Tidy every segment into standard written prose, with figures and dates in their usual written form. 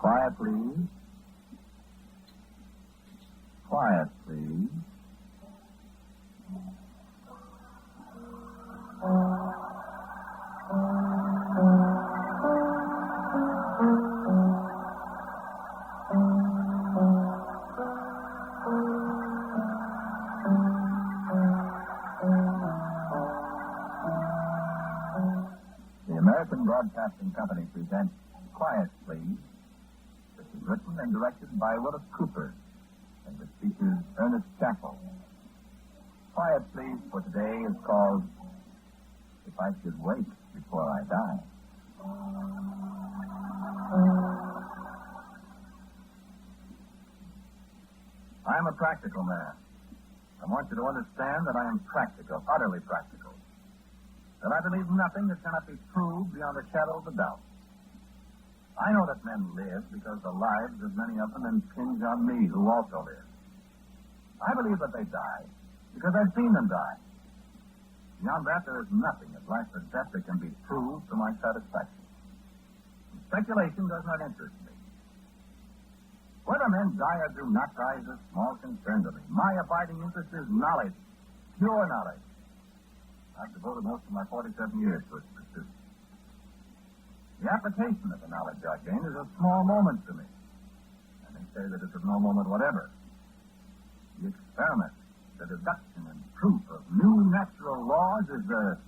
Quiet, please. Quiet, please. The American Broadcasting Company presents Quiet, Please. This is written and directed by Willis Cooper, and which features Ernest Chappell. Quiet, Please for today is called If I Should Wake Before I Die. I am a practical man. I want you to understand that I am practical, utterly practical. That I believe nothing that cannot be proved beyond a shadow of a doubt. I know that men live because the lives of many of them impinge on me, who also live. I believe that they die because I've seen them die. Beyond that, there is nothing of life or death that can be proved to my satisfaction. Speculation does not interest me. Whether men die or do not die is of small concern to me. My abiding interest is knowledge, pure knowledge. I've devoted most of my 47 years to its pursuit. The application of the knowledge I gain is of small moment to me. I may say that it's of no moment whatever. The experiment, the deduction and proof of new natural laws is the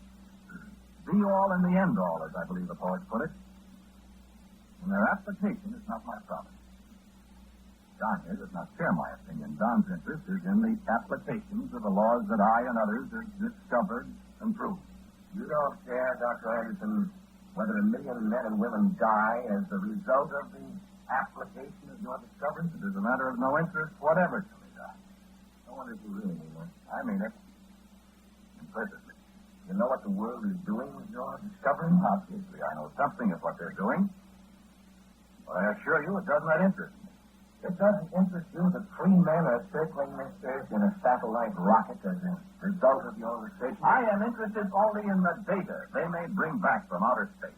be-all and the end-all, as I believe the poets put it. And their application is not my problem. Don here does not share my opinion. Don's interest is in the applications of the laws that I and others have discovered and proved. You don't care, Dr. Anderson, whether a million men and women die as a result of the application of your discoveries? It is a matter of no interest whatever to me, Don. I wonder if you really mean it. I mean it. Implicitly. You know what the world is doing with your discoveries? Obviously, I know something of what they're doing. But I assure you it does not interest me. It doesn't interest you that 3 men are circling this Earth in a satellite rocket as a result of your research? I am interested only in the data they may bring back from outer space.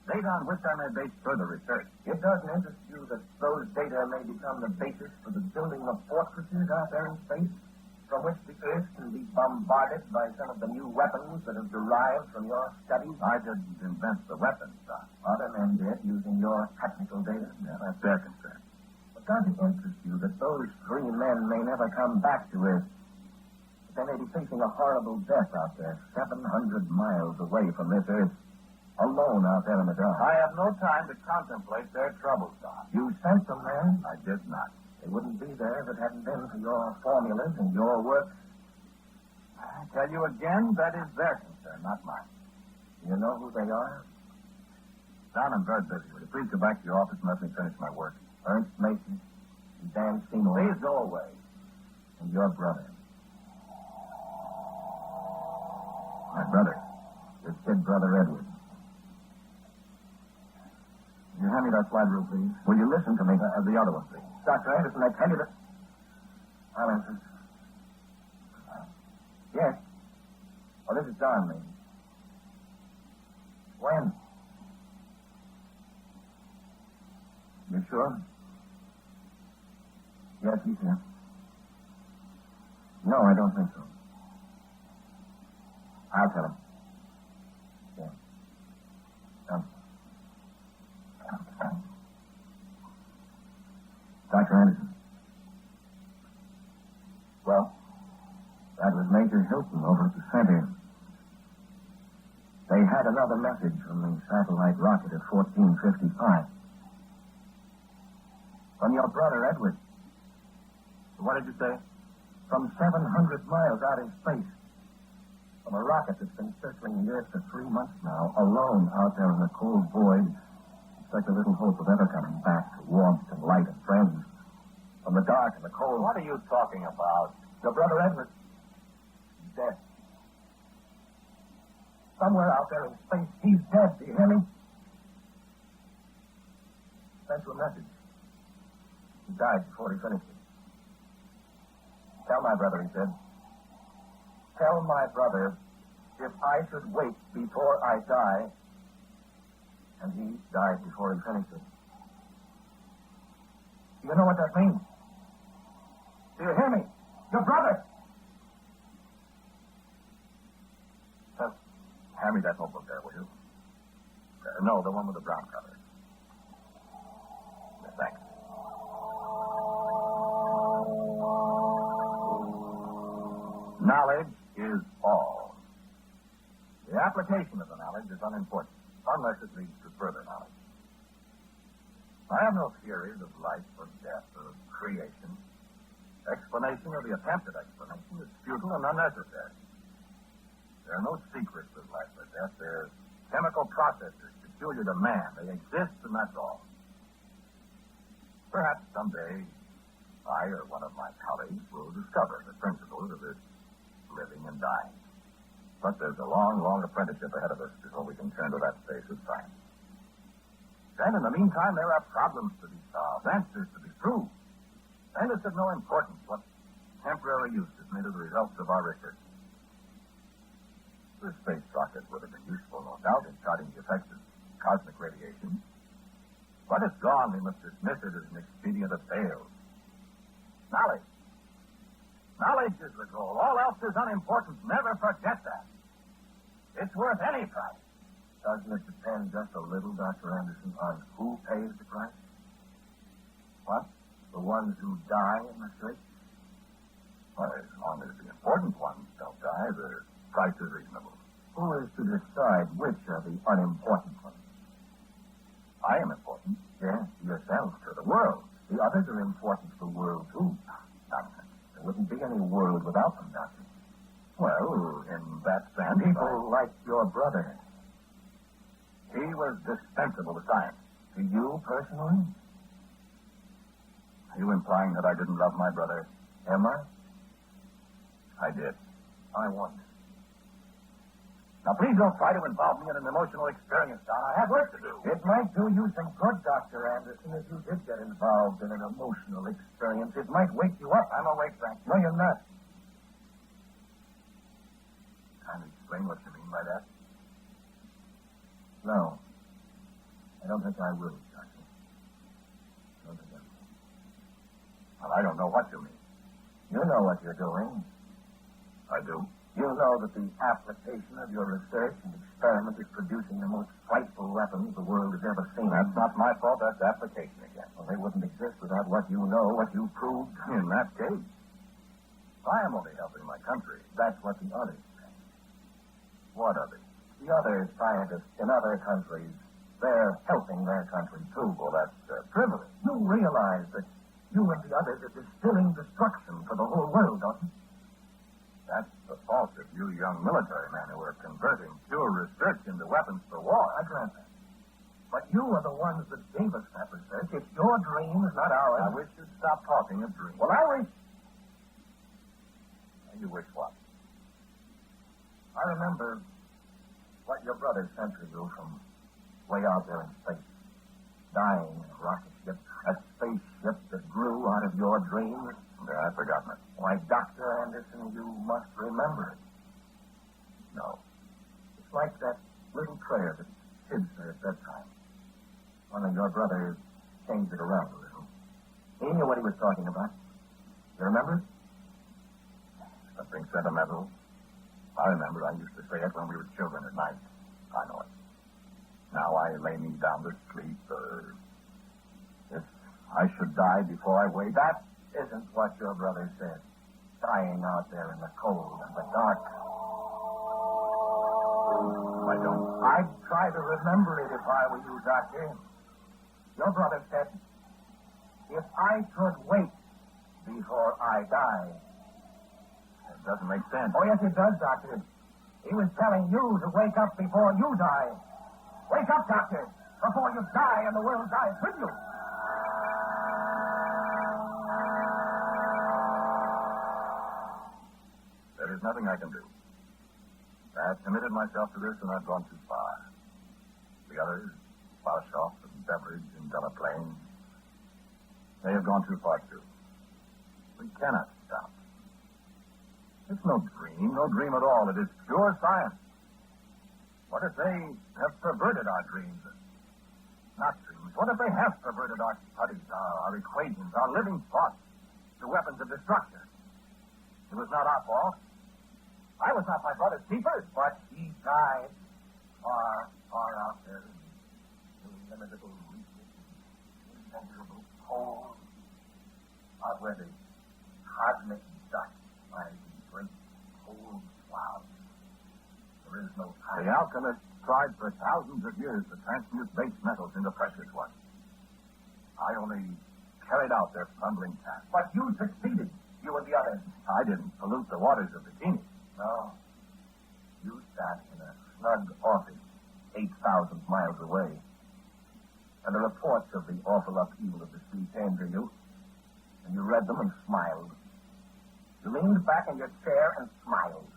Data on which I may base further research. It doesn't interest you that those data may become the basis for the building of fortresses out there in space, from which the Earth can be bombarded by some of the new weapons that have derived from your studies? I didn't invent the weapons, Don. Other men did, using your technical data. Yeah, that's their concern. Does it interest you that those 3 men may never come back to Earth? They may be facing a horrible death out there, 700 miles away from this Earth, alone out there in the dark. I have no time to contemplate their troubles, Don. You sent them there? I did not. They wouldn't be there if it hadn't been for your formulas and your work. I tell you again, that is their concern, not mine. Do you know who they are? Don, I'm very busy. Will you please go back to your office and let me finish my work? Ernst Mason, and Dan Seymour. Please go away. And your brother. My brother? Your kid brother, Edward. Will you hand me that slide rule, please? Will you listen to me? The other one, please. Dr. Anderson, I tell you that... I'll answer. Yes. Oh, this is Don, lady. When? You sure? Yes, he's here. No, I don't think so. I'll tell him. Yeah. Dr. Anderson. Well, that was Major Hilton over at the center. They had another message from the satellite rocket at 14:55. From your brother, Edward. What did you say? From 700 miles out in space. From a rocket that's been circling the Earth for 3 months now, alone out there in the cold void, such a little hope of ever coming back to warmth and light and friends. From the dark and the cold. What are you talking about? Your brother, Edward. He's dead. Somewhere out there in space, he's dead. Do you hear me? Sent you a message. He died before he finished it. Tell my brother, he said. Tell my brother if I should wait before I die. And he died before he finished it. Do you know what that means? Do you hear me? Your brother! Just hand me that notebook there, will you? No, the one with the brown cover. Thanks. Knowledge is all. The application of the knowledge is unimportant, unless it leads to further knowledge. I have no theories of life or death or creation. Explanation or the attempted explanation is futile and unnecessary. There are no secrets of life or death. There are chemical processes peculiar to man. They exist, and that's all. Perhaps someday I or one of my colleagues will discover the principles of this living and dying. But there's a long, long apprenticeship ahead of us before we can turn to that phase of science. Then, in the meantime, there are problems to be solved, answers to be proved. And it's of no importance what temporary use is made of the results of our research. The space rocket would have been useful, no doubt, in charting the effects of cosmic radiation. But it's gone. We must dismiss it as an expedient that fails. Knowledge. Knowledge is the goal. All else is unimportant. Never forget that. It's worth any price. Doesn't it depend just a little, Dr. Anderson, on who pays the price? What? The ones who die in the search? Well, as long as the important ones don't die, the price is reasonable. Who is to decide which are the unimportant ones? I am important. Yes, yourself, to the world. The others are important to the world, too. Nonsense. There wouldn't be any world without them, Doctor. Well, in that sense, People like your brother. He was dispensable to science. To you personally? Are you implying that I didn't love my brother? Am I? I did. I won't. Now, please don't try to involve me in an emotional experience, Don. I have work to do. It might do you some good, Dr. Anderson, if you did get involved in an emotional experience. It might wake you up. I'm awake, thank you. No, you're not. Can you explain what you mean by that? No. I don't think I will, Doctor. I don't think I will. Well, I don't know what you mean. You know what you're doing. I do. You know that the application of your research and experiment is producing the most frightful weapons the world has ever seen. That's not my fault. That's application again. Well, they wouldn't exist without what you know, what you proved. In that case, I am only helping my country. That's what the others say. What others? The other scientists in other countries, they're helping their country, too. Well, that's privilege. You realize that you and the others are distilling destruction for the whole world, don't you? That's the fault of you young military men who are converting pure research into weapons for war. I grant that. But you are the ones that gave us that research. It's your dreams, not ours. I wish you'd stop talking of dreams. Well, I wish... You wish what? I remember what your brother sent to you from way out there in space. Dying in a rocket ship. A spaceship that grew out of your dreams. Yeah, I've forgotten it. Why, Dr. Anderson, you must remember it. No. It's like that little prayer that kids say at bedtime. Only your brother changed it around a little. He knew what he was talking about. You remember? Something sentimental. I remember I used to say it when we were children at night. I know it. Now I lay me down to sleep, if I should die before I wake. That isn't what your brother said. Dying out there in the cold and the dark. I don't. I'd try to remember it if I were you, Doctor. Your brother said, if I could wait before I die. It doesn't make sense. Oh, yes, it does, Doctor. He was telling you to wake up before you die. Wake up, Doctor, before you die and the world dies with you. There is nothing I can do. I have committed myself to this, and I've gone too far. The others, Barshoff and Beveridge and Delaplane, they have gone too far, too. We cannot stop. It's no dream at all. It is pure science. What if they have perverted our dreams? Not dreams, What if they have perverted our studies, our equations, our living thoughts to weapons of destruction? It was not our fault. I was not my brother's keeper, but he died far, far out there in illimitable reaches, immeasurable cold, out where the cosmic dust lies in great cold clouds. There is no time. The alchemists tried for thousands of years to transmute base metals into precious ones. I only carried out their crumbling task. But you succeeded, you and the others. I didn't pollute the waters of the Bikini. No. You sat in a snug office 8,000 miles away. And the reports of the awful upheaval of the sea came to you. And you read them and smiled. You leaned back in your chair and smiled.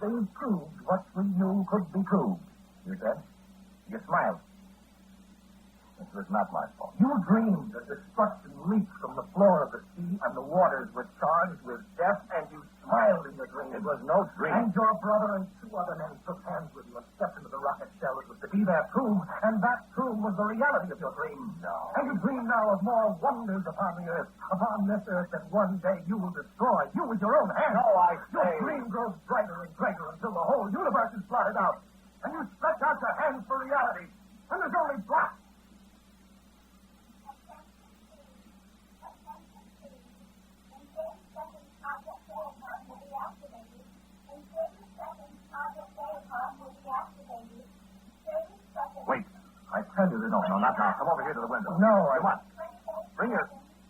They proved what we knew could be proved, you said. You smiled. This was not my fault. You dreamed that destruction leaped from the floor of the sea and the waters were charged with death, and you smiled in your dream. It was no dream. And your brother and 2 other men shook hands with you and stepped into the rocket shell that was to be their tomb, and that tomb was the reality of your dream. No. And you dream now of more wonders upon the earth, upon this earth that one day you will destroy, you with your own hands. No, I say. Your dream grows brighter and brighter until the whole universe is blotted out, and you stretch out your hands for reality, and there's only black. Wait. I tell you, no, not now. Come over here to the window. No, I want. Bring your...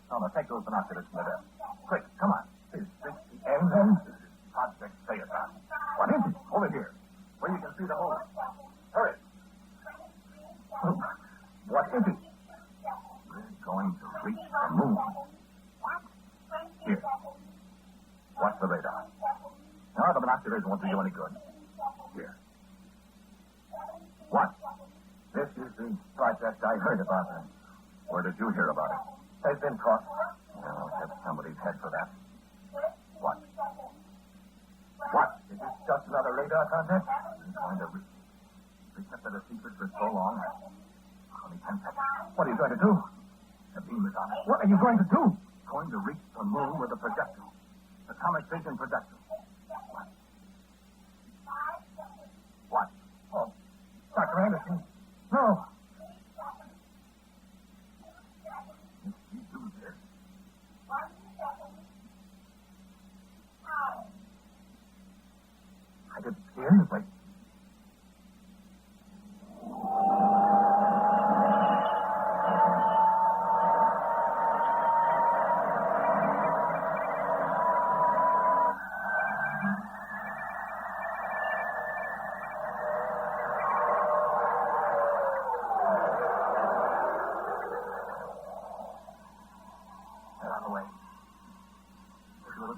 No, take those binoculars from the desk. Quick, come on. Is this the end, then? This is Project Phaeton. What is it? Over here, where you can see the moon. Hurry. Oh, what is it? We're going to reach the moon. Here. Watch the radar. Now, the binoculars won't do you any good. Here. What? This is the project I heard about. Where did you hear about it? They've been caught. I'll have somebody's head for that. What? What? Is this just another radar contest? You're going to we kept it a secret for so long. Only 10 seconds. What are you going to do? The beam is on it. What are you going to do? Going to reach the moon with a projectile. The comet vision projectile. What? What? Oh, Dr. Anderson. No. If you do this... I could hear, wait.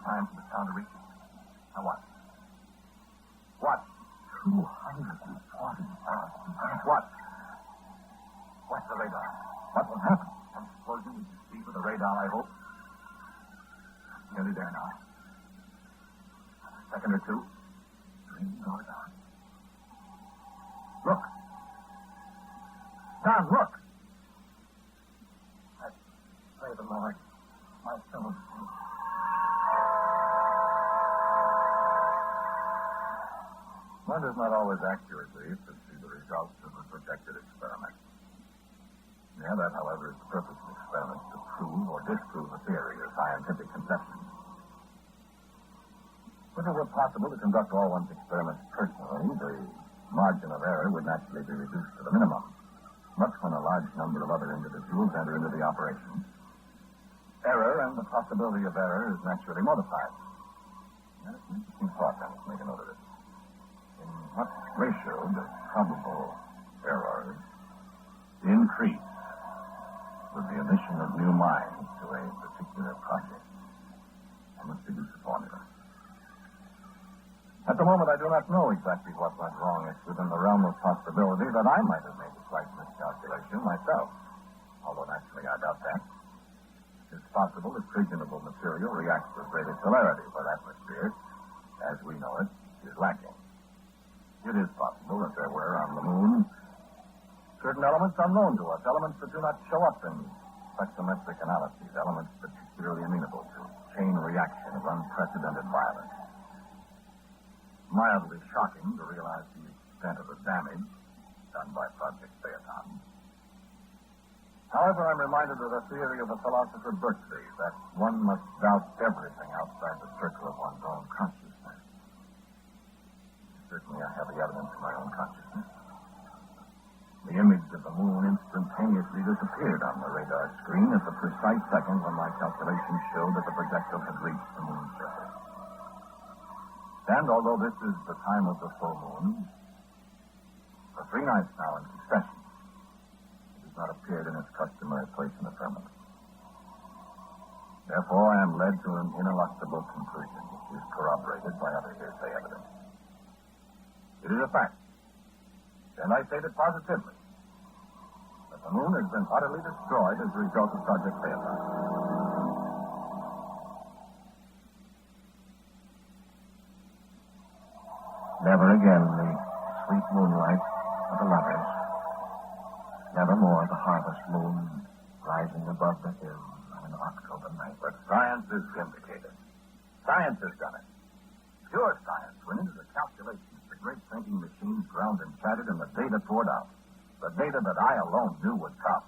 Time for the sound to reach us. Now what? What? 240,000 miles. What? What's the radar? What will happen? Some explosion we can see with the radar, I hope. Nearly there now. A second or two. Green goes on. Look. Don, look. I pray the Lord. My soul is safe. One does not always accurately foresee the results of a projected experiment. Yeah, that, however, is the purpose of experiments, to prove or disprove a theory or scientific conception. If it were possible to conduct all one's experiments personally, the margin of error would naturally be reduced to the minimum. Much when a large number of other individuals enter into the operation, error and the possibility of error is naturally multiplied. That's an interesting thought, I must make a note of it. In what ratio does probable errors increase with the addition of new minds to a particular project? I must deduce a formula. At the moment, I do not know exactly what went wrong. It's within the realm of possibility that I might have made a slight miscalculation myself, although naturally I doubt that. It is possible that fissionable material reacts with greater celerity, but atmosphere, as we know it, is lacking. It is possible that there were on the moon certain elements unknown to us, elements that do not show up in spectrometric analyses, elements particularly amenable to chain reaction of unprecedented violence. Mildly shocking to realize the extent of the damage done by Project Phaeton. However, I'm reminded of the theory of the philosopher Berkeley that one must doubt everything outside the circle of one's own consciousness. Certainly, I have the evidence of my own consciousness. The image of the moon instantaneously disappeared on the radar screen at the precise second when my calculations showed that the projectile had reached the moon's surface. And although this is the time of the full moon, for 3 nights now in succession, it has not appeared in its customary place in the firmament. Therefore, I am led to an ineluctable conclusion, which is corroborated by other hearsay evidence. It is a fact, and I state it positively, that the moon has been utterly destroyed as a result of Project Phaeton. Never again the sweet moonlight of the lovers. Nevermore the harvest moon rising above the hills on an October night. But science is vindicated. Science has done it. Pure science went into the calculations, the great thinking machines ground and shattered, and the data poured out. The data that I alone knew would come.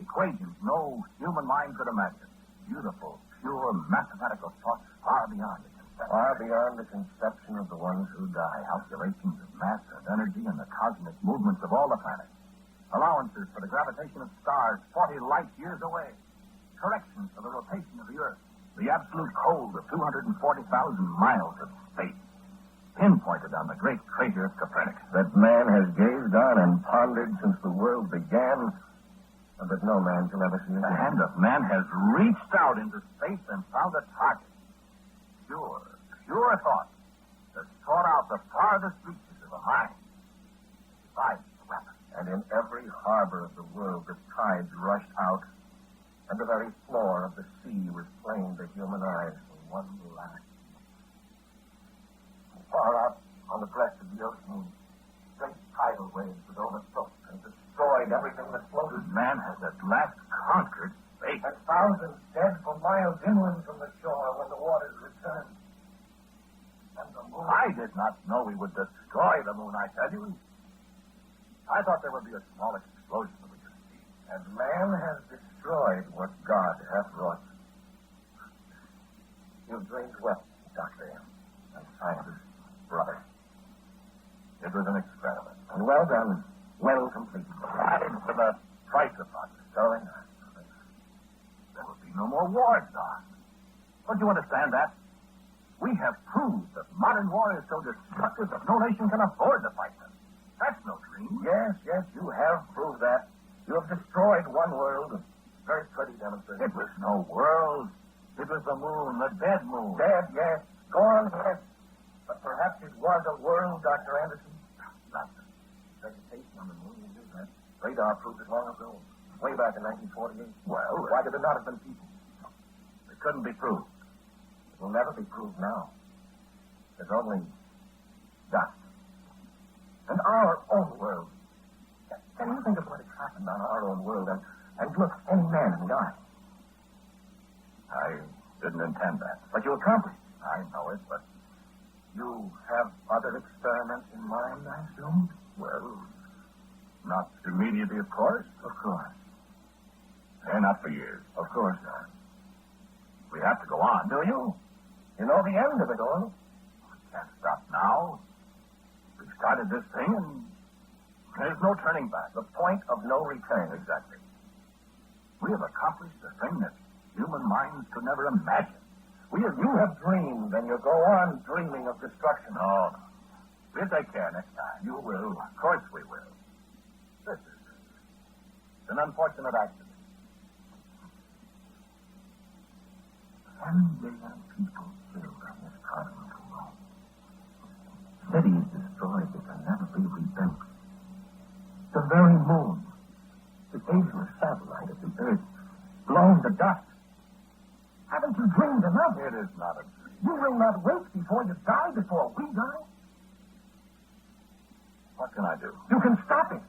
Equations no human mind could imagine. Beautiful, pure, mathematical thoughts far beyond the conception. Far beyond the conception of the ones who die. Calculations of mass and energy and the cosmic movements of all the planets. Allowances for the gravitation of stars 40 light years away. Corrections for the rotation of the Earth. The absolute cold of 240,000 miles of space. Pinpointed on the great crater of Copernicus. That man has gazed on and pondered since the world began, and that no man shall ever see again. The hand of man has reached out into space and found a target. Pure thought that sought out the farthest reaches of the mind. Devised the weapon. And in every harbor of the world, the tides rushed out, and the very floor of the sea was plain to human eyes for one last. Far out on the breast of the ocean, great tidal waves had overtook and destroyed everything that floated. Man has at last conquered space. And thousands dead for miles inland from the shore when the waters returned. And the moon... I did not know we would destroy the moon, I tell you. I thought there would be a small explosion that we could see. And man has destroyed what God hath wrought. You've dreamed well, Doctor, and scientist, brother. It was an experiment. And well done. Well completed. Added to the price of progress. Going on. There will be no more wars, Doc. Don't you understand that? We have proved that modern war is so destructive that no nation can afford to fight them. That's no dream. Yes, you have proved that. You have destroyed one world. Very pretty demonstration. It was no world. It was the moon, the dead moon. Dead, yes. Gone, yes. But perhaps it was a world, Dr. Anderson. Nothing. Vegetation on the moon will do that. Radar proved it long ago. Way back in 1948. Well, why could there not have been people? It couldn't be proved. It will never be proved now. There's only dust. And our own world. Can you think of what has happened on our own world and look any man in the eye? I didn't intend that. But you accomplished it. I know it, but... You have other experiments in mind, I assume? Well, not immediately, of course. Of course. And not for years. Of course not. We have to go on. Do you? You know the end of it all. We can't stop now. We've started this thing, and there's no turning back. The point of no return. Exactly. We have accomplished a thing that human minds could never imagine. You have dreamed, and you go on dreaming of destruction. No. We'll take care next time. You will. Of course we will. This is an unfortunate accident. 10 million people killed on this continent alone. Cities destroyed that can never be rebuilt. The very moon, the ageless satellite of the Earth, blown to dust. Haven't you dreamed enough? It is not a dream. You will not wait before you die, before we die. What can I do? You can stop it.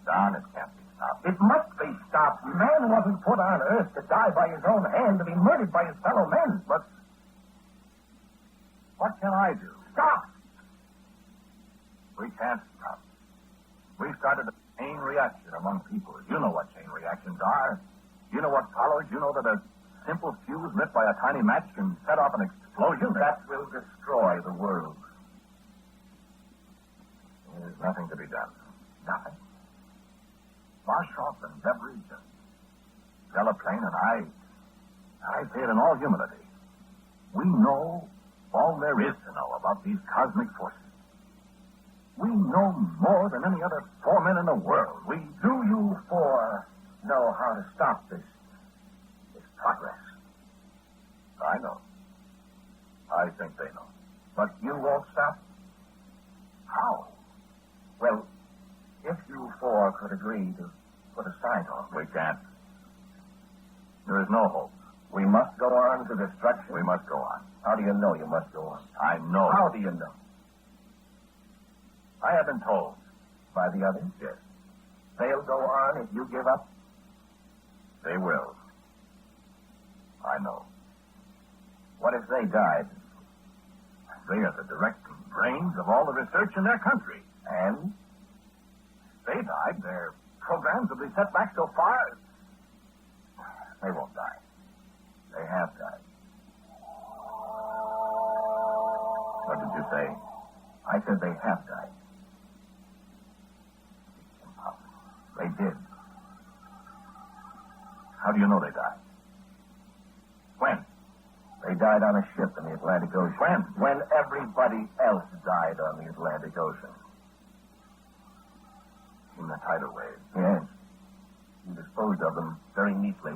Don, it can't be stopped. It must be stopped. Man wasn't put on earth to die by his own hand, to be murdered by his fellow men. But what can I do? Stop! We can't stop. We started a chain reaction among people. You know what chain reactions are. You know what follows. You know that a simple fuse lit by a tiny match can set off an explosion. That will destroy the world. There's nothing to be done. Nothing. Marshoff and Beveridge and Delaplane and I say it in all humility. We know all there is to know about these cosmic forces. We know more than any other four men in the world. Do you four know how to stop this progress? I know. I think they know. But you won't stop? How? Well, if you four could agree to put a sign on it. We can't. There is no hope. We must go on to destruction. We must go on. How do you know you must go on? I know. How do you know? I have been told. By the others? Yes. They'll go on if you give up? They will. I know. What if they died? They are the direct brains of all the research in their country. And? If they died, their programs would be set back so far. They won't die. They have died. What did you say? I said they have died. They did. How do you know they died? When? They died on a ship in the Atlantic Ocean. When? When everybody else died on the Atlantic Ocean. In the tidal wave. Yes. You disposed of them very neatly.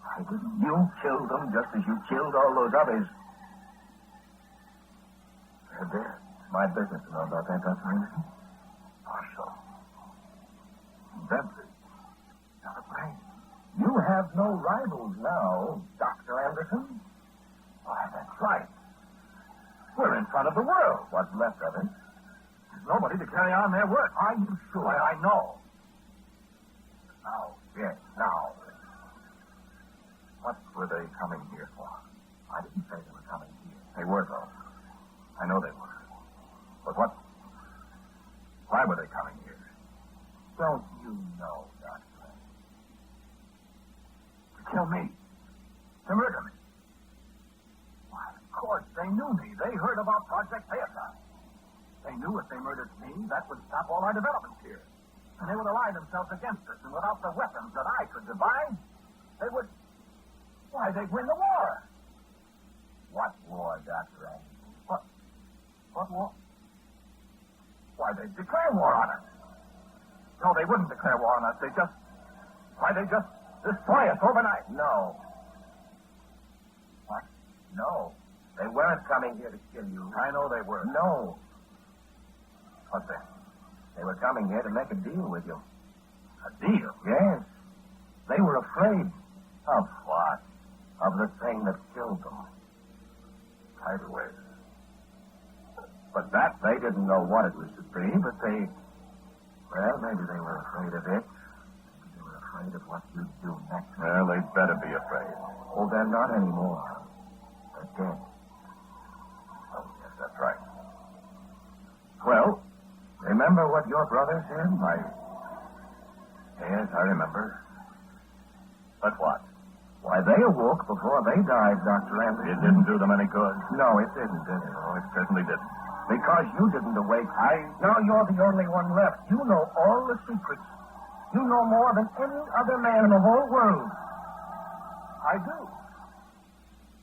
I didn't. You killed them just as you killed all those others. They're dead. It's my business to know about that, Dr. Anderson. Marshall. Bentley. Not a brain. You have no rivals now, Dr. Anderson. Why, that's right. We're in front of the world. What's left of it? There's nobody to carry on their work. Are you sure? Why, I know. Now. Yes, now. What were they coming here for? I didn't say they were coming here. They were, though. I know they were. But what? Why were they coming here? Don't you know, Doctor? To kill me. To murder me. Why, of course, they knew me. They heard about Project Ep089. They knew if they murdered me, that would stop all our developments here. And they would ally themselves against us, and without the weapons that I could devise, they would... Why, they'd win the war. What war, Dr. Anderson? What war? Why, they'd declare war on us. No, they wouldn't declare war on us. They'd just destroy us overnight. No. What? No. They weren't coming here to kill you. I know they were. No. What then? They were coming here to make a deal with you. A deal? Yes. They were afraid. Of what? Of the thing that killed them. Tidal wave. But that, they didn't know what it was to be, but they... Well, maybe they were afraid of it. Maybe they were afraid of what you'd do next. Well, they'd better be afraid. Oh, they're not anymore. They're dead. Oh, yes, that's right. Well, remember what your brother said? Yes, I remember. But what? Why, they awoke before they died, Dr. Anderson. It didn't do them any good. No, it didn't, did it? No, it certainly didn't. Because you didn't awake. Now you're the only one left. You know all the secrets. You know more than any other man in the whole world. I do.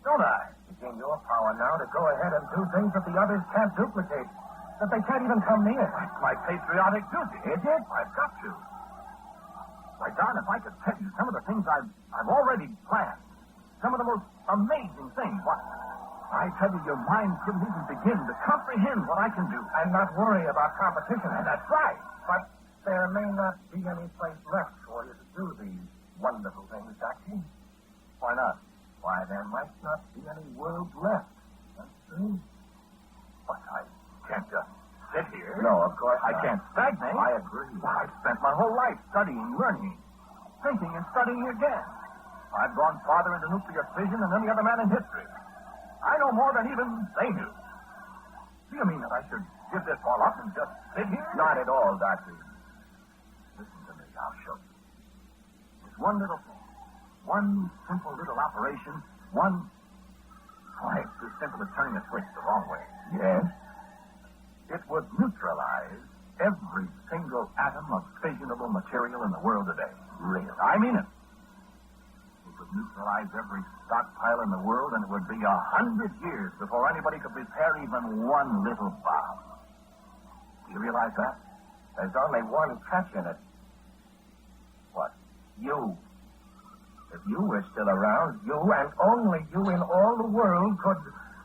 Don't I? It's in your power now to go ahead and do things that the others can't duplicate. That they can't even come near. It's my patriotic duty. Is it? I've got to. Why, Don, if I could tell you some of the things I've already planned, some of the most amazing things, what? I tell you, your mind couldn't even begin to comprehend what I can do. And not worry about competition. And that's right. But there may not be any place left for you to do these wonderful things, Doctor. Why not? Why, there might not be any world left. That's true. But I can't just sit here. No, of course I not. can't stagnate. I agree. I've spent my whole life studying, learning, thinking, and studying again. I've gone farther into nuclear fission than any other man in history. I know more than even they knew. Do you mean that I should give this all up and just sit here? Not at all, Doctor. Listen to me. I'll show you. There's one little thing. One simple little operation. One... Why, it's as simple as turning a switch the wrong way. Yes? It would neutralize every single atom of fissionable material in the world today. Really? I mean it. It would neutralize every stockpile in the world, and it would be 100 years before anybody could repair even one little bomb. Do you realize that? There's only one catch in it. What? You. If you were still around, you and only you in all the world could,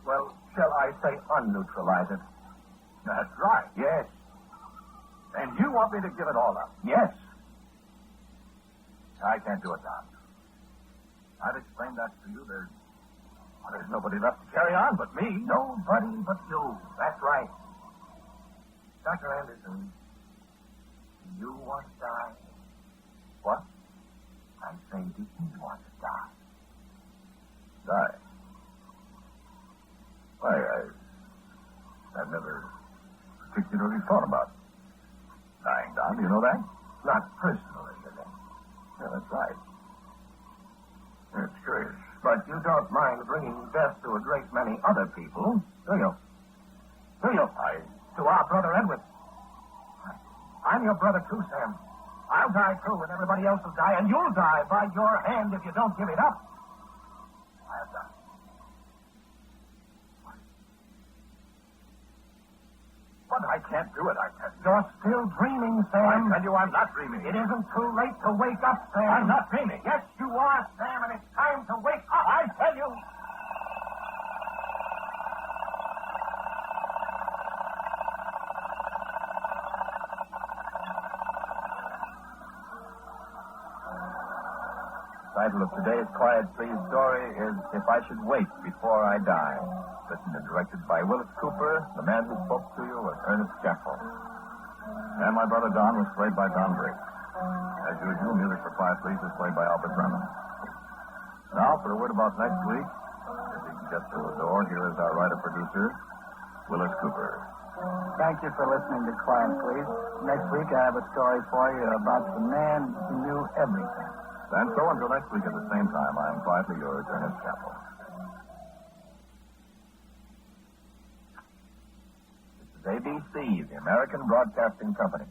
well, shall I say, unneutralize it. That's right. Yes. And you want me to give it all up? Yes. I can't do it, Don. I've explained that to you. There's nobody left to carry on but me. Nobody but you. That's right. Dr. Anderson, do you want to die? What? I say, do you want to die? Die? Why, I've never particularly thought about dying, Don. Do you know that? Not personally, you know. Yeah, that's right. It's curious. But you don't mind bringing death to a great many other people, do you? Do you? To our brother Edward. I'm your brother too, Sam. I'll die too, and everybody else will die, and you'll die by your hand if you don't give it up. I'll die. But I can't do it. I can't. You're still dreaming, Sam. I tell you, I'm not dreaming. It isn't too late to wake up, Sam. I'm not dreaming. Yes, you are, Sam, and it's time to wake up. I tell you. The title of today's Quiet Please story is If I Should Wait Before I Die. Written and directed by Willis Cooper. The man who spoke to you was Ernest Jackal. And my brother Don was played by Don Briggs. As usual, music for Quiet Please is played by Albert Bremen. Now, for a word about next week, if you can get through the door, here is our writer-producer, Willis Cooper. Thank you for listening to Quiet Please. Next week I have a story for you about the man who knew everything. And so until next week at the same time, I am quietly yours, Ernest Chappell. This is ABC, the American Broadcasting Company.